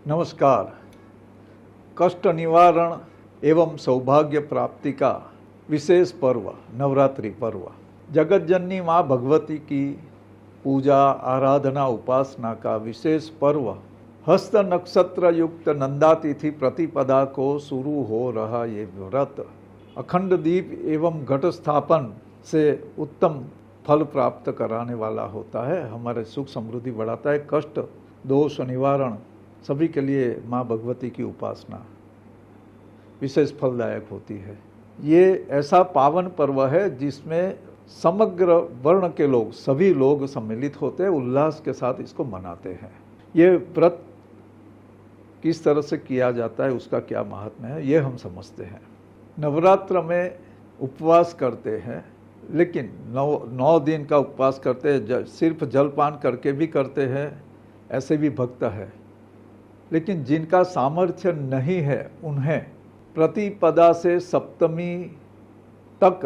नमस्कार। कष्ट निवारण एवं सौभाग्य प्राप्ति का विशेष पर्व नवरात्रि पर्व, जगत जननी माँ भगवती की पूजा आराधना उपासना का विशेष पर्व हस्त नक्षत्र युक्त नंदातिथि प्रतिपदा को शुरू हो रहा ये व्रत अखंड दीप एवं घट स्थापन से उत्तम फल प्राप्त कराने वाला होता है। हमारे सुख समृद्धि बढ़ाता है। कष्ट दोष निवारण सभी के लिए माँ भगवती की उपासना विशेष फलदायक होती है। ये ऐसा पावन पर्व है जिसमें समग्र वर्ण के लोग, सभी लोग सम्मिलित होते हैं, उल्लास के साथ इसको मनाते हैं। ये व्रत किस तरह से किया जाता है, उसका क्या महात्म्य है, ये हम समझते हैं। नवरात्र में उपवास करते हैं, लेकिन 9 दिन का उपवास करते हैं। सिर्फ जलपान करके भी करते हैं, ऐसे भी भक्त है। लेकिन जिनका सामर्थ्य नहीं है उन्हें प्रतिपदा से सप्तमी तक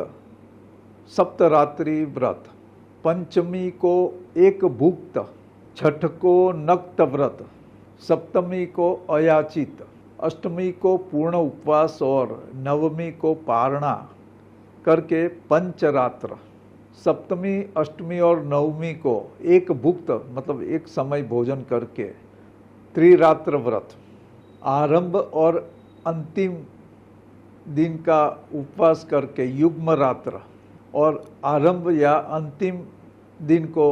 सप्तरात्रि व्रत, पंचमी को एक भुक्त, छठ को नक्त व्रत, सप्तमी को अयाचित, अष्टमी को पूर्ण उपवास और नवमी को पारणा करके पंचरात्र, सप्तमी अष्टमी और नवमी को एक भुक्त मतलब एक समय भोजन करके त्रिरात्र व्रत, आरंभ और अंतिम दिन का उपवास करके युग्म रात्र और आरंभ या अंतिम दिन को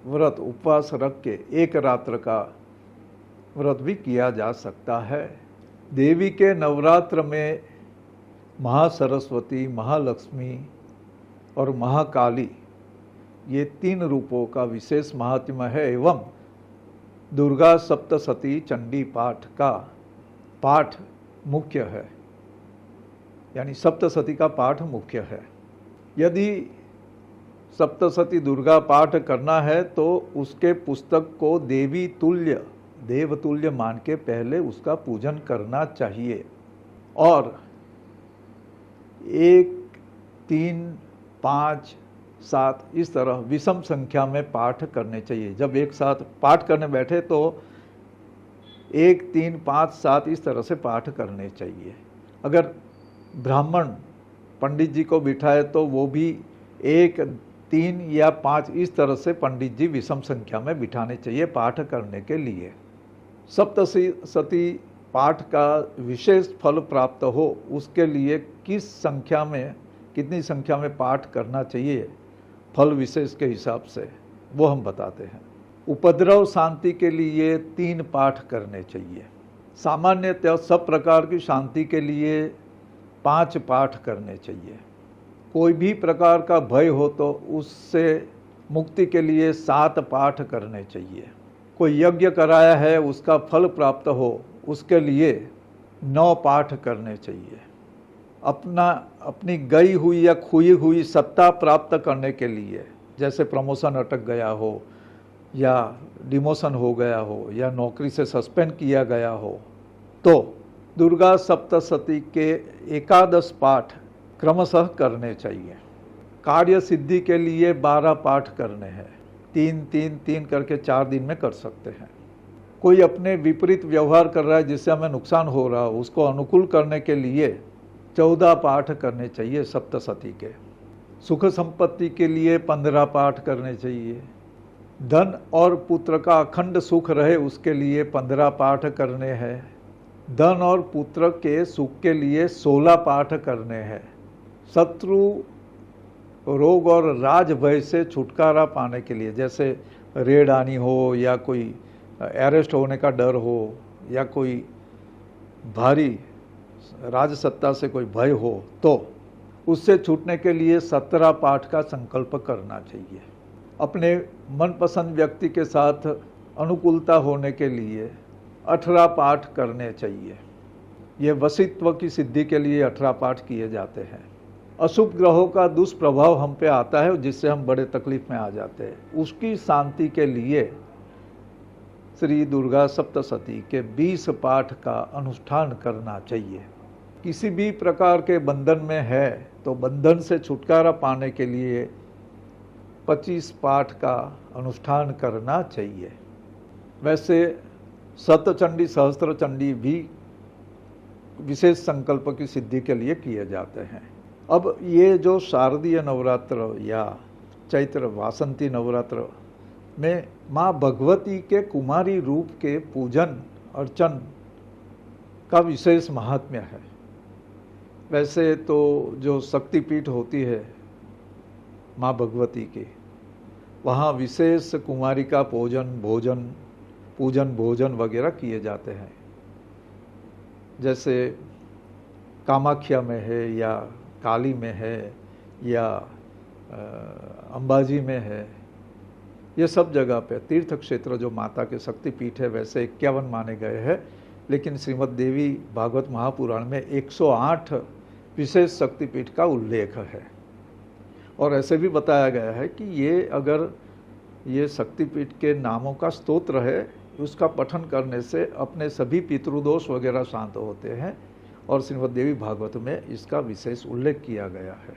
व्रत उपवास रख के एक रात्र का व्रत भी किया जा सकता है। देवी के नवरात्र में महासरस्वती, महालक्ष्मी और महाकाली ये 3 रूपों का विशेष महात्म्य है एवं दुर्गा सप्तशती चंडी पाठ का पाठ मुख्य है, यानी सप्तशती का पाठ मुख्य है। यदि सप्तशती दुर्गा पाठ करना है तो उसके पुस्तक को देवी तुल्य, देवतुल्य मान के पहले उसका पूजन करना चाहिए और 1, 3, 5, 7 इस तरह विषम संख्या में पाठ करने चाहिए। जब एक साथ पाठ करने बैठे तो 1, 3, 5, 7 इस तरह से पाठ करने चाहिए। अगर ब्राह्मण पंडित जी को बिठाए तो वो भी 1, 3 या 5 इस तरह से पंडित जी विषम संख्या में बिठाने चाहिए पाठ करने के लिए। सप्तशती पाठ का विशेष फल प्राप्त हो उसके लिए कितनी संख्या में पाठ करना चाहिए फल विशेष के हिसाब से वो हम बताते हैं। उपद्रव शांति के लिए 3 पाठ करने चाहिए। सामान्यतः सब प्रकार की शांति के लिए 5 पाठ करने चाहिए। कोई भी प्रकार का भय हो तो उससे मुक्ति के लिए 7 पाठ करने चाहिए। कोई यज्ञ कराया है उसका फल प्राप्त हो उसके लिए 9 पाठ करने चाहिए। अपनी गई हुई या खोई हुई सत्ता प्राप्त करने के लिए, जैसे प्रमोशन अटक गया हो या डिमोशन हो गया हो या नौकरी से सस्पेंड किया गया हो, तो दुर्गा सप्तशती के 11 पाठ क्रमशः करने चाहिए। कार्य सिद्धि के लिए 12 पाठ करने हैं। 3, 3, 3 करके 4 दिन में कर सकते हैं। कोई अपने विपरीत व्यवहार कर रहा है जिससे हमें नुकसान हो रहा हो, उसको अनुकूल करने के लिए 14 पाठ करने चाहिए सप्तशती के। सुख संपत्ति के लिए 15 पाठ करने चाहिए। धन और पुत्र का अखंड सुख रहे उसके लिए 15 पाठ करने हैं। धन और पुत्र के सुख के लिए 16 पाठ करने हैं। शत्रु रोग और राज भय से छुटकारा पाने के लिए, जैसे रेड आनी हो या कोई अरेस्ट होने का डर हो या कोई भारी राजसत्ता से कोई भय हो, तो उससे छूटने के लिए 17 पाठ का संकल्प करना चाहिए। अपने मनपसंद व्यक्ति के साथ अनुकूलता होने के लिए 18 पाठ करने चाहिए। ये वशित्व की सिद्धि के लिए 18 पाठ किए जाते हैं। अशुभ ग्रहों का दुष्प्रभाव हम पे आता है जिससे हम बड़े तकलीफ में आ जाते हैं, उसकी शांति के लिए श्री दुर्गा सप्तशती के 20 पाठ का अनुष्ठान करना चाहिए। किसी भी प्रकार के बंधन में है तो बंधन से छुटकारा पाने के लिए 25 पाठ का अनुष्ठान करना चाहिए। वैसे सप्तचंडी सहस्त्र चंडी भी विशेष संकल्प की सिद्धि के लिए किए जाते हैं। अब ये जो शारदीय नवरात्र या चैत्र वासंती नवरात्र में माँ भगवती के कुमारी रूप के पूजन अर्चन का विशेष महात्म्य है। वैसे तो जो शक्तिपीठ होती है माँ भगवती की, वहाँ विशेष कुमारिका पूजन भोजन वगैरह किए जाते हैं। जैसे कामाख्या में है या काली में है या अंबाजी में है, ये सब जगह पे तीर्थ क्षेत्र जो माता के शक्तिपीठ है वैसे 51 माने गए हैं, लेकिन श्रीमद् देवी भागवत महापुराण में 108 विशेष शक्तिपीठ का उल्लेख है। और ऐसे भी बताया गया है कि ये अगर ये शक्तिपीठ के नामों का स्तोत्र है, उसका पठन करने से अपने सभी पितृदोष वगैरह शांत होते हैं, और श्रीमद् देवी भागवत में इसका विशेष उल्लेख किया गया है।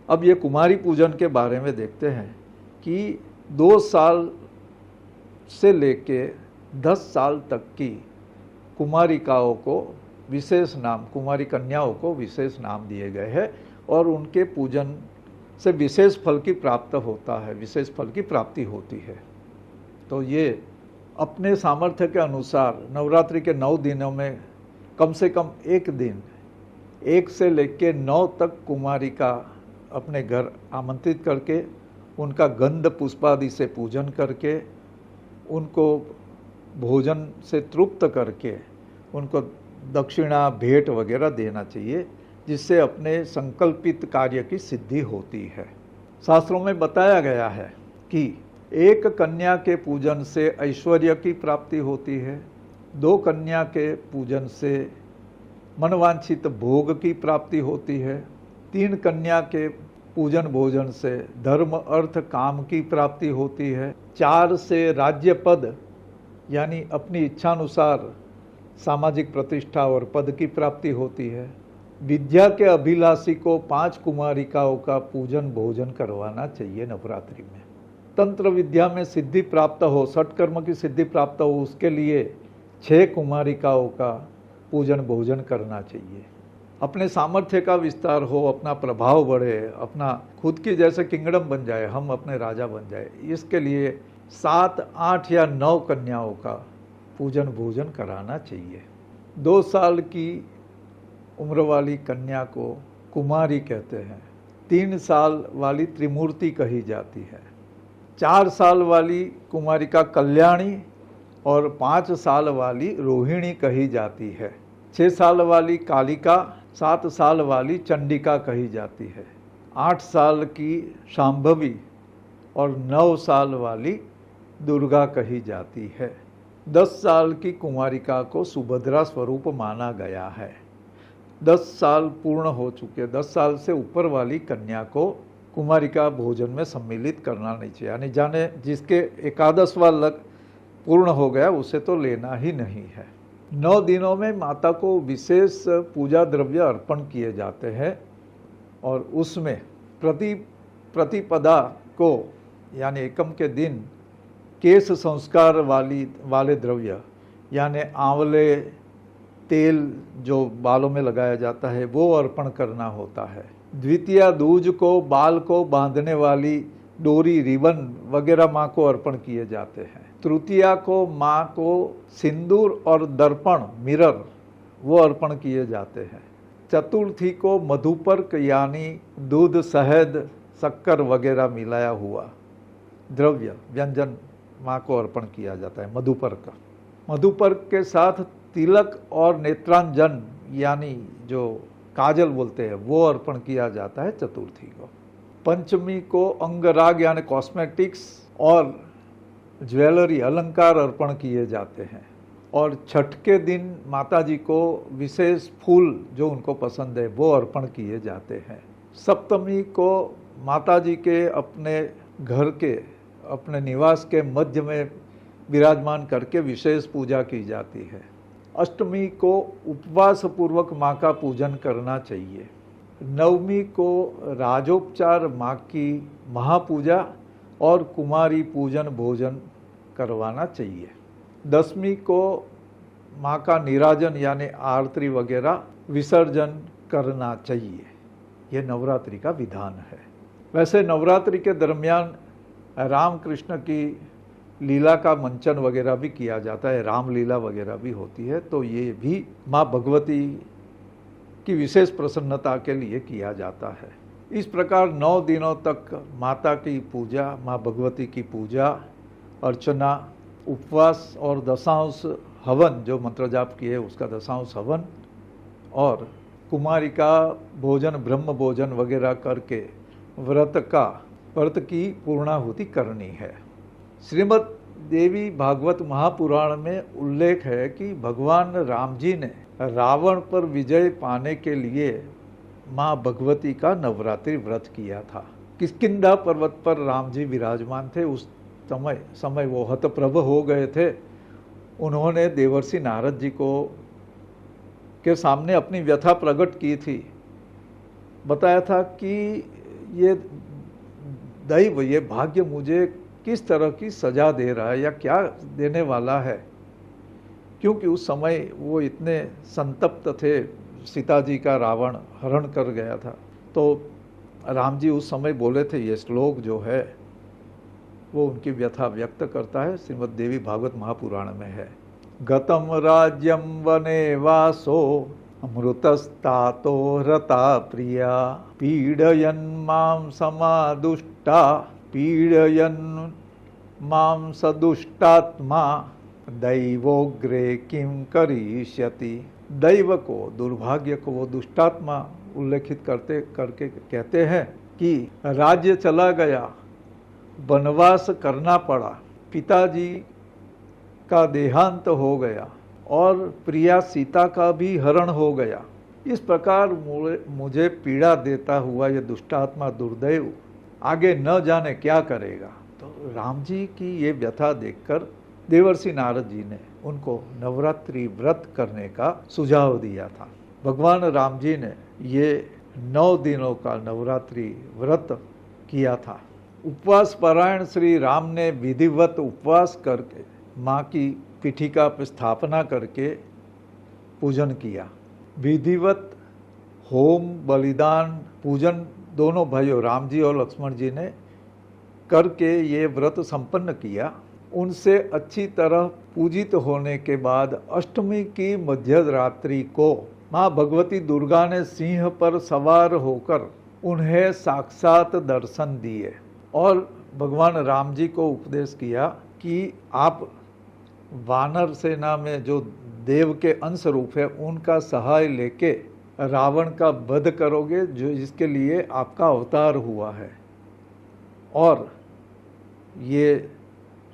अब ये कुमारी पूजन के बारे में देखते हैं कि 2 साल से लेके 10 साल तक की कुमारिकाओं को विशेष नाम, कुमारी कन्याओं को विशेष नाम दिए गए हैं, और उनके पूजन से विशेष फल की प्राप्त होता है, विशेष फल की प्राप्ति होती है। तो ये अपने सामर्थ्य के अनुसार नवरात्रि के 9 दिनों में कम से कम एक दिन 1 से लेकर 9 तक कुमारिका अपने घर आमंत्रित करके उनका गंध पुष्पादि से पूजन करके, उनको भोजन से तृप्त करके उनको दक्षिणा भेंट वगैरह देना चाहिए, जिससे अपने संकल्पित कार्य की सिद्धि होती है। शास्त्रों में बताया गया है कि एक कन्या के पूजन से ऐश्वर्य की प्राप्ति होती है, 2 कन्या के पूजन से मनवांछित भोग की प्राप्ति होती है, 3 कन्या के पूजन भोजन से धर्म अर्थ काम की प्राप्ति होती है, 4 से राज्य पद यानी अपनी इच्छानुसार सामाजिक प्रतिष्ठा और पद की प्राप्ति होती है। विद्या के अभिलाषी को 5 कुमारिकाओं का पूजन भोजन करवाना चाहिए नवरात्रि में। तंत्र विद्या में सिद्धि प्राप्त हो, षटकर्म की सिद्धि प्राप्त हो, उसके लिए 6 कुमारिकाओं का पूजन भोजन करना चाहिए। अपने सामर्थ्य का विस्तार हो, अपना प्रभाव बढ़े, अपना खुद की जैसे किंगडम बन जाए, हम अपने राजा बन जाए, इसके लिए 7, 8 या 9 कन्याओं का पूजन भोजन कराना चाहिए। 2 साल की उम्र वाली कन्या को कुमारी कहते हैं, 3 साल वाली त्रिमूर्ति कही जाती है, 4 साल वाली कुमारिका कल्याणी और 5 साल वाली रोहिणी कही जाती है, 6 साल वाली कालिका, 7 साल वाली चंडिका कही जाती है, 8 साल की शांभवी और 9 साल वाली दुर्गा कही जाती है। 10 साल की कुमारिका को सुभद्रा स्वरूप माना गया है। 10 साल पूर्ण हो चुके, 10 साल से ऊपर वाली कन्या को कुमारिका भोजन में सम्मिलित करना नहीं चाहिए, यानी जाने जिसके 11वां लग पूर्ण हो गया उसे तो लेना ही नहीं है। 9 दिनों में माता को विशेष पूजा द्रव्य अर्पण किए जाते हैं, और उसमें प्रतिपदा को यानी एकम के दिन केश संस्कार वाले द्रव्य यानी आंवले तेल जो बालों में लगाया जाता है वो अर्पण करना होता है। द्वितीया दूज को बाल को बांधने वाली डोरी, रिबन वगैरह माँ को अर्पण किए जाते हैं। तृतीया को माँ को सिंदूर और दर्पण मिरर वो अर्पण किए जाते हैं। चतुर्थी को मधुपर्क यानी दूध, शहद, शक्कर वगैरह मिलाया हुआ द्रव्य व्यंजन माँ को अर्पण किया जाता है, मधुपर्क। मधुपर्क के साथ तिलक और नेत्रांजन यानी जो काजल बोलते हैं वो अर्पण किया जाता है चतुर्थी को। पंचमी को अंगराग यानी कॉस्मेटिक्स और ज्वेलरी अलंकार अर्पण किए जाते हैं, और छठ के दिन माताजी को विशेष फूल जो उनको पसंद है वो अर्पण किए जाते हैं। सप्तमी को माताजी के अपने घर के, अपने निवास के मध्य में विराजमान करके विशेष पूजा की जाती है। अष्टमी को उपवास पूर्वक माँ का पूजन करना चाहिए। नवमी को राजोपचार माँ की महापूजा और कुमारी पूजन भोजन करवाना चाहिए। दशमी को माँ का निराजन यानी आरती वगैरह विसर्जन करना चाहिए। ये नवरात्रि का विधान है। वैसे नवरात्रि के दरमियान राम कृष्ण की लीला का मंचन वगैरह भी किया जाता है, रामलीला वगैरह भी होती है, तो ये भी माँ भगवती की विशेष प्रसन्नता के लिए किया जाता है। इस प्रकार 9 दिनों तक माता की पूजा, माँ भगवती की पूजा अर्चना, उपवास और दशांश हवन, जो मंत्र जाप किए उसका दशांश हवन, और कुमारिका भोजन, ब्रह्म भोजन वगैरह करके व्रत की पूर्णाहुति करनी है। श्रीमद् देवी भागवत महापुराण में उल्लेख है कि भगवान राम जी ने रावण पर विजय पाने के लिए माँ भगवती का नवरात्रि व्रत किया था। किष्किंधा पर्वत पर राम जी विराजमान थे। उस समय वो हतप्रभ हो गए थे। उन्होंने देवर्षि नारद जी के सामने अपनी व्यथा प्रकट की थी। बताया था कि ये दैव, ये भाग्य मुझे किस तरह की सजा दे रहा है या क्या देने वाला है, क्योंकि उस समय वो इतने संतप्त थे, सीता जी का रावण हरण कर गया था। तो राम जी उस समय बोले थे, ये श्लोक जो है वो उनकी व्यथा व्यक्त करता है, श्रीमद् देवी भागवत महापुराण में है। गतम राज्यम वने वासो अमृतस्तातो हृता प्रिया पीडयन मां समादुष्टा पीडयन मां सदुष्टात्मा दैवोग्रे किम करिष्यति। दैव को, दुर्भाग्य को वो दुष्टात्मा उल्लेखित करके कहते हैं कि राज्य चला गया, वनवास करना पड़ा, पिताजी का देहांत हो गया और प्रिया सीता का भी हरण हो गया। इस प्रकार मुझे पीड़ा देता हुआ ये दुष्टात्मा दुर्दैव आगे न जाने क्या करेगा। तो राम जी की ये व्यथा देखकर देवर्षि नारद जी ने उनको नवरात्रि व्रत करने का सुझाव दिया था। भगवान राम जी ने ये 9 दिनों का नवरात्रि व्रत किया था। उपवास परायण श्री राम ने विधिवत उपवास करके माँ की पीठिका पर स्थापना करके पूजन किया। विधिवत होम, बलिदान, पूजन दोनों भाइयों राम जी और लक्ष्मण जी ने करके ये व्रत संपन्न किया। उनसे अच्छी तरह पूजित होने के बाद अष्टमी की मध्य रात्रि को माँ भगवती दुर्गा ने सिंह पर सवार होकर उन्हें साक्षात दर्शन दिए और भगवान राम जी को उपदेश किया कि आप वानर सेना में जो देव के अंश रूप है उनका सहाय लेके रावण का वध करोगे, जो जिसके लिए आपका अवतार हुआ है। और ये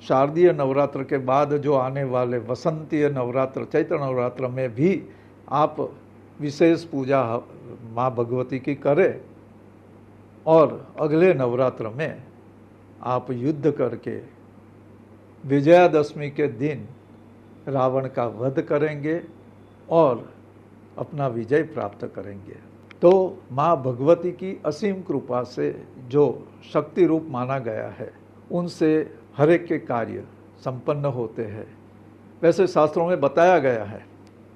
शारदीय नवरात्र के बाद जो आने वाले वसंतीय नवरात्र, चैत्र नवरात्र में भी आप विशेष पूजा माँ भगवती की करें और अगले नवरात्र में आप युद्ध करके विजयादशमी के दिन रावण का वध करेंगे और अपना विजय प्राप्त करेंगे। तो माँ भगवती की असीम कृपा से जो शक्ति रूप माना गया है, उनसे हर एक के कार्य संपन्न होते हैं। वैसे शास्त्रों में बताया गया है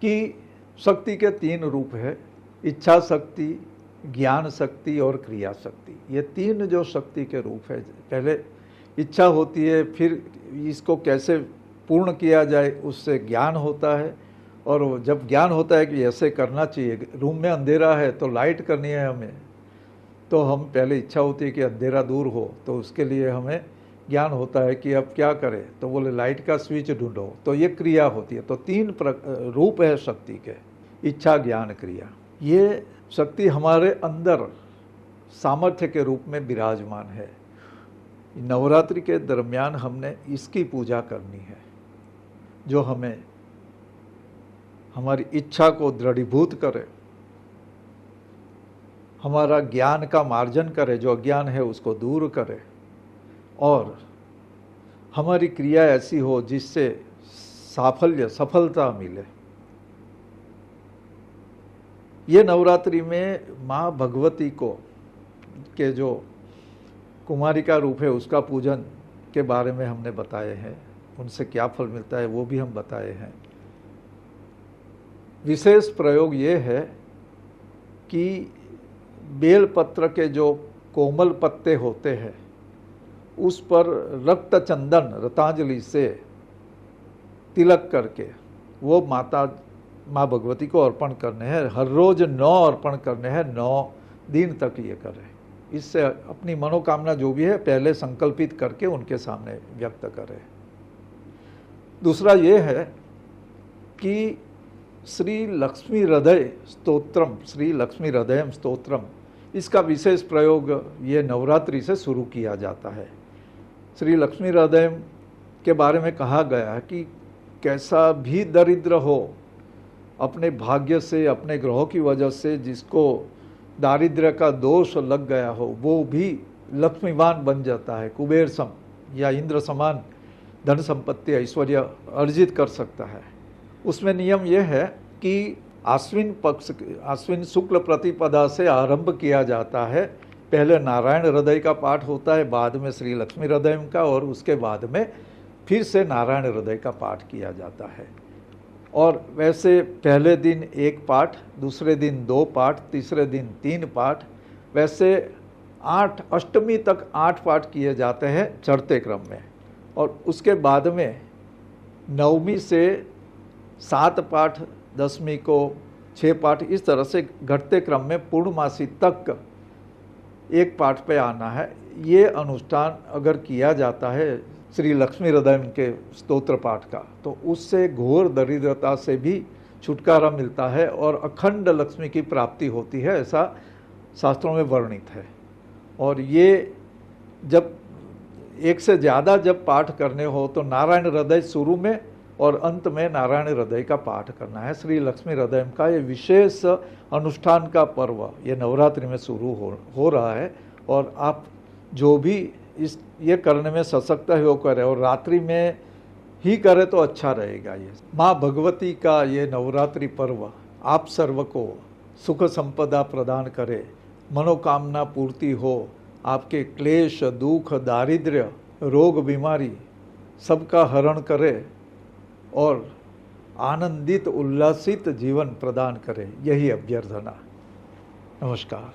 कि शक्ति के 3 रूप है, इच्छा शक्ति, ज्ञान शक्ति और क्रिया शक्ति। ये 3 जो शक्ति के रूप है, पहले इच्छा होती है, फिर इसको कैसे पूर्ण किया जाए उससे ज्ञान होता है, और जब ज्ञान होता है कि ऐसे करना चाहिए, रूम में अंधेरा है तो लाइट करनी है हमें, तो हम पहले इच्छा होती है कि अंधेरा दूर हो, तो उसके लिए हमें ज्ञान होता है कि अब क्या करें, तो बोले लाइट का स्विच ढूंढो, तो ये क्रिया होती है। तो 3 रूप है शक्ति के, इच्छा, ज्ञान, क्रिया। ये शक्ति हमारे अंदर सामर्थ्य के रूप में विराजमान है। नवरात्रि के दरमियान हमने इसकी पूजा करनी है, जो हमें हमारी इच्छा को दृढ़ीभूत करे, हमारा ज्ञान का मार्जन करे, जो अज्ञान है उसको दूर करे, और हमारी क्रिया ऐसी हो जिससे सफलता मिले। ये नवरात्रि में माँ भगवती को के जो कुमारिका रूप है उसका पूजन के बारे में हमने बताए हैं। उनसे क्या फल मिलता है वो भी हम बताए हैं। विशेष प्रयोग ये है कि बेलपत्र के जो कोमल पत्ते होते हैं उस पर रक्त चंदन रतांजलि से तिलक करके वो माँ भगवती को अर्पण करने हैं। हर रोज 9 अर्पण करने हैं, 9 दिन तक ये करें। इससे अपनी मनोकामना जो भी है पहले संकल्पित करके उनके सामने व्यक्त करें। दूसरा ये है कि श्री लक्ष्मी हृदय स्तोत्रम, श्री लक्ष्मी हृदयम स्तोत्रम, इसका विशेष प्रयोग ये नवरात्रि से शुरू किया जाता है। श्री लक्ष्मी हृदयम के बारे में कहा गया है कि कैसा भी दरिद्र हो, अपने भाग्य से, अपने ग्रहों की वजह से जिसको दारिद्र्य का दोष लग गया हो, वो भी लक्ष्मीवान बन जाता है, कुबेर सम या इंद्र समान धन संपत्ति ऐश्वर्य अर्जित कर सकता है। उसमें नियम यह है कि आश्विन शुक्ल प्रतिपदा से आरंभ किया जाता है। पहले नारायण हृदय का पाठ होता है, बाद में श्री लक्ष्मी हृदय का, और उसके बाद में फिर से नारायण हृदय का पाठ किया जाता है। और वैसे पहले दिन 1 पाठ, दूसरे दिन 2 पाठ, तीसरे दिन 3 पाठ, वैसे 8 अष्टमी तक 8 पाठ किए जाते हैं चढ़ते क्रम में। और उसके बाद में नवमी से 7 पाठ, दसवीं को 6 पाठ, इस तरह से घटते क्रम में पूर्णमासी तक 1 पाठ पे आना है। ये अनुष्ठान अगर किया जाता है श्री लक्ष्मी हृदय के स्तोत्र पाठ का, तो उससे घोर दरिद्रता से भी छुटकारा मिलता है और अखंड लक्ष्मी की प्राप्ति होती है, ऐसा शास्त्रों में वर्णित है। और ये जब एक से ज़्यादा जब पाठ करने हो तो नारायण हृदय शुरू में और अंत में नारायण हृदय का पाठ करना है। श्री लक्ष्मी हृदय का ये विशेष अनुष्ठान का पर्व ये नवरात्रि में शुरू हो रहा है। और आप जो भी ये करने में सशक्त है वो करें, और रात्रि में ही करें तो अच्छा रहेगा। ये माँ भगवती का ये नवरात्रि पर्व आप सर्व को सुख संपदा प्रदान करे, मनोकामना पूर्ति हो, आपके क्लेश, दुख, दारिद्र्य, रोग, बीमारी सबका हरण करे और आनंदित उल्लासित जीवन प्रदान करे, यही अभ्यर्थना। नमस्कार।